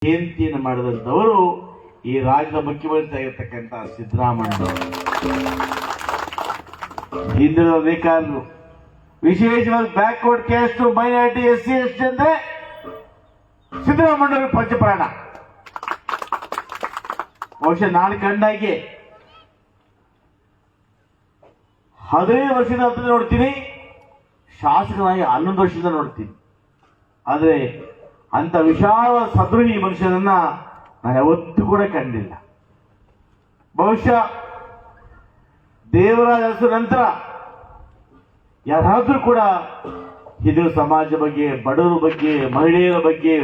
ಜಯಂತಿಯನ್ನು ಮಾಡಿದಂಥವರು ಈ ರಾಜ್ಯದ ಮುಖ್ಯಮಂತ್ರಿ ಆಗಿರ್ತಕ್ಕಂಥ ಸಿದ್ದರಾಮಯ್ಯ ಹಿಂದುಳಿದ ಬೇಕಾದ್ರು, ವಿಶೇಷವಾಗಿ backward caste, minority, SC ST ಅಂದ್ರೆ ಸಿದ್ದರಾಮಯ್ಯ ಪಂಚಪ್ರಾಣ. ಬಹುಶಃ ನಾನು ಕಂಡಾಗೆ 15 ವರ್ಷದ ಹತ್ತಿರ ನೋಡ್ತೀನಿ, ಶಾಸಕನಾಗಿ 11 ವರ್ಷದಿಂದ ನೋಡ್ತೀನಿ. ಆದರೆ ಅಂತ ವಿಶಾಲ ಸದೃಢಿ ಮನುಷ್ಯನನ್ನ ನಾನು ಯಾವತ್ತೂ ಕೂಡ ಕಂಡಿಲ್ಲ. ಬಹುಶಃ ದೇವರಾಜ ಅರಸು ನಂತರ ಯಾರಾದ್ರೂ ಕೂಡ ಹಿಂದೂ ಸಮಾಜ ಬಗ್ಗೆ, ಬಡವರ ಬಗ್ಗೆ, ಮಹಿಳೆಯರ ಬಗ್ಗೆ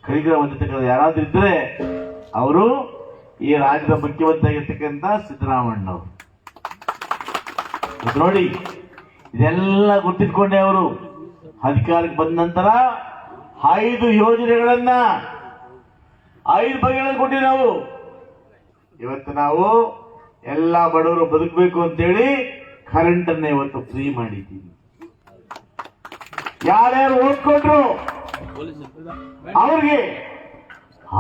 ಕಲಿಗಳ ಹೊಂದಿರ್ತಕ್ಕಂಥ ಯಾರಾದ್ರೂ ಇದ್ರೆ ಅವರು ಈ ರಾಜ್ಯದ ಮುಖ್ಯಮಂತ್ರಿ ಆಗಿರ್ತಕ್ಕಂಥ ಸಿದ್ದರಾಮಯ್ಯನವರು. ನೋಡಿ, ಇದೆಲ್ಲ ಗೊತ್ತಿಟ್ಕೊಂಡೆ ಅವರು ಅಧಿಕಾರಕ್ಕೆ ಬಂದ ನಂತರ 5 ಯೋಜನೆಗಳನ್ನ 5 ಬಗೆಗಳನ್ನು ಕೊಟ್ಟಿವಿ ನಾವು. ಇವತ್ತು ನಾವು ಎಲ್ಲ ಬಡವರು ಬದುಕಬೇಕು ಅಂತೇಳಿ ಕರೆಂಟ್ ಅನ್ನ ಇವತ್ತು ಫ್ರೀ ಮಾಡಿದ್ದೀವಿ. ಯಾರ್ಯಾರು ಓದ್ಕೊಂಡ್ರು ಅವ್ರಿಗೆ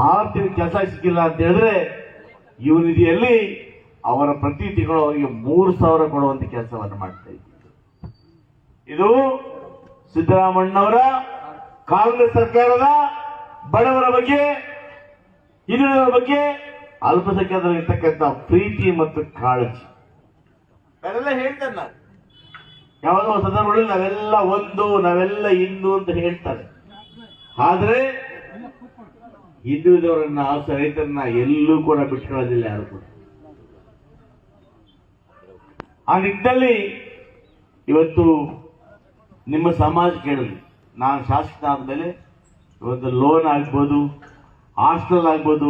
6 ತಿಂಗಳ ಕೆಲಸ ಸಿಕ್ಕಿಲ್ಲ ಅಂತ ಹೇಳಿದ್ರೆ ಯುವ ನಿಧಿಯಲ್ಲಿ ಅವರ ಪ್ರತಿ ತಿಂಗಳು ಅವರಿಗೆ 3,000 ಕೊಡುವಂತ ಕೆಲಸವನ್ನು ಮಾಡ್ತಾ ಇದ್ದೀವಿ. ಇದು ಸಿದ್ದರಾಮಯ್ಯನವರ ಕಾಂಗ್ರೆಸ್ ಸರ್ಕಾರದ ಬಡವರ ಬಗ್ಗೆ, ಹಿಂದುಳಿದವರ ಬಗ್ಗೆ, ಅಲ್ಪಸಂಖ್ಯಾತರಿರ್ತಕ್ಕಂಥ ಪ್ರೀತಿ ಮತ್ತು ಕಾಳಜಿ. ನಾವೆಲ್ಲ ಹೇಳ್ತಾರೆ, ನಾನು ಯಾವುದೋ ಸಂದರ್ಭಗಳಲ್ಲಿ ನಾವೆಲ್ಲ ಒಂದು, ನಾವೆಲ್ಲ ಇಂದು ಅಂತ ಹೇಳ್ತಾರೆ. ಆದ್ರೆ ಹಿಂದುಳಿದವರನ್ನ, ರೈತರನ್ನ ಎಲ್ಲೂ ಕೂಡ ಬಿಟ್ಕೊಳ್ಳೋದಿಲ್ಲ ಯಾರು ಕೂಡ. ಆ ನಿಟ್ಟಿನಲ್ಲಿ ಇವತ್ತು ನಿಮ್ಮ ಸಮಾಜ ಕೇಳಿದ್ವಿ, ನಾನು ಶಾಸಕನಾದ್ಮೇಲೆ ಇವತ್ತು ಲೋನ್ ಆಗ್ಬೋದು, ಹಾಸ್ಟೆಲ್ ಆಗ್ಬೋದು,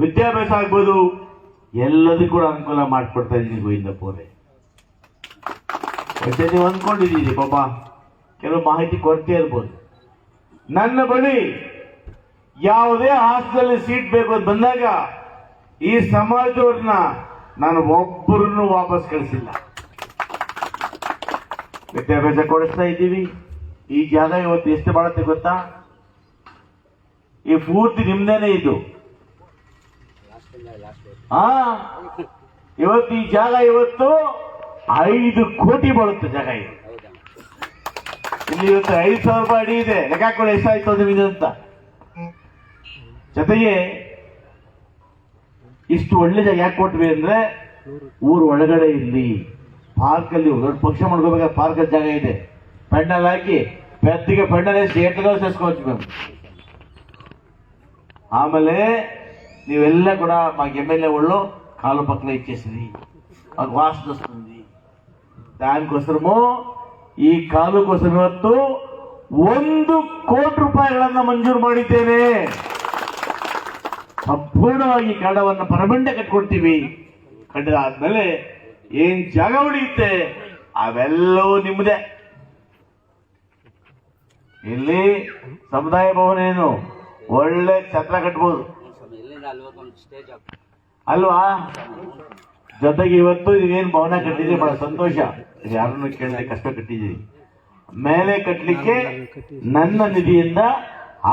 ವಿದ್ಯಾಭ್ಯಾಸ ಆಗ್ಬೋದು, ಎಲ್ಲದೂ ಕೂಡ ಅನುಕೂಲ ಮಾಡಿಕೊಡ್ತಾ ಇದ್ದೀನಿ ಗೋವಿಂದಪ್ಪವ್ರೆ. ಮತ್ತೆ ನೀವು ಅಂದ್ಕೊಂಡಿದ್ದೀರಿ ಪಾಪ ಕೆಲವು ಮಾಹಿತಿ ಕೊರತೆ ಇರ್ಬೋದು. ನನ್ನ ಬಳಿ ಯಾವುದೇ ಹಾಸ್ಟೆಲ್ ಸೀಟ್ ಬೇಕು ಅಂತ ಬಂದಾಗ ಈ ಸಮಾಜದವ್ರನ್ನ ನಾನು ಒಬ್ಬರನ್ನು ವಾಪಸ್ ಕಳಿಸಿಲ್ಲ. ವಿದ್ಯಾಭ್ಯಾಸ ಕೊಡಿಸ್ತಾ ಇದ್ದೀವಿ. ಈ ಜಾಗ ಇವತ್ತು ಎಷ್ಟು ಬಾಳುತ್ತೆ ಗೊತ್ತಾ? ಈ ಪೂರ್ತಿ ನಿಮ್ದೇನೆ ಇದು. ಇವತ್ತು ಈ ಜಾಗ ಇವತ್ತು 5 ಕೋಟಿ ಬಾಳುತ್ತೆ ಜಾಗ ಇದು. ಇಲ್ಲಿ ಇವತ್ತು 5,000 ರೂಪಾಯಿ ಅಡಿ ಇದೆ. ಲೆಕ್ಕ ಹಾಕೊಳ್ಳಿ ಎಷ್ಟಾಯ್ತು ನಿಮಗೆ ಅಂತ. ಜೊತೆಗೆ ಇಷ್ಟು ಒಳ್ಳೆ ಜಾಗ ಯಾಕೆ ಕೊಟ್ವಿ ಅಂದ್ರೆ, ಊರು ಒಳಗಡೆ ಇಲ್ಲಿ ಪಾರ್ಕಲ್ಲಿ ದೊಡ್ಡ ಪಕ್ಷ ಮಾಡ್ಕೋಬೇಕಾದ್ರೆ ಪಾರ್ಕಲ್ಲಿ ಜಾಗ ಇದೆ. ಪೆಂಡಲ್ ಹಾಕಿ ಪೆದ್ದಿಗೆ ಪೆಂಡಲ್ ಸೇರ್ಸ್ಕೋవచ్చు మేము. ఆమెలే నీవెల్ల కూడా మాకు ఎమ్మెల్యే వాళ్ళు కాలు పక్కన ఇచ్చేసింది, మాకు వాసన వస్తుంది. దానికోసము ఈ ಕಾಲು కోసం ಇವತ್ತು 1 ಕೋಟಿ ರೂಪಾಯಿಗಳನ್ನ ಮಂಜೂರು ಮಾಡಿದ್ದೇನೆ. ಸಂಪೂರ್ಣವಾಗಿ ಕನ್ನಡವನ್ನು ಪರಮಂಡೆ ಕಟ್ಕೊಡ್ತೀವಿ. ಕಟ್ಟಡ ಆದ್ಮೇಲೆ ಏನ್ ಜಾಗ ಉಳಿಯುತ್ತೆ ಅವೆಲ್ಲವೂ ನಿಮ್ಮದೇ. ಇಲ್ಲಿ ಸಮುದಾಯ ಭವನ ಏನು ಒಳ್ಳೆ ಛತ್ರ ಕಟ್ಬೋದು ಅಲ್ವಾ? ಜೊತೆಗೆ ಇವತ್ತು ನೀವೇನು ಭವನ ಕಟ್ಟಿದ್ದೀರಿ ಬಹಳ ಸಂತೋಷ. ಯಾರನ್ನು ಕೇಳಿದ್ರೆ ಕಷ್ಟ ಕಟ್ಟಿದ್ದೀರಿ. ಮೇಲೆ ಕಟ್ಟಲಿಕ್ಕೆ ನನ್ನ ನಿಧಿಯಿಂದ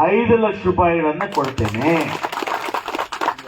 5 ಲಕ್ಷ ರೂಪಾಯಿಗಳನ್ನ ಕೊಡ್ತೇನೆ.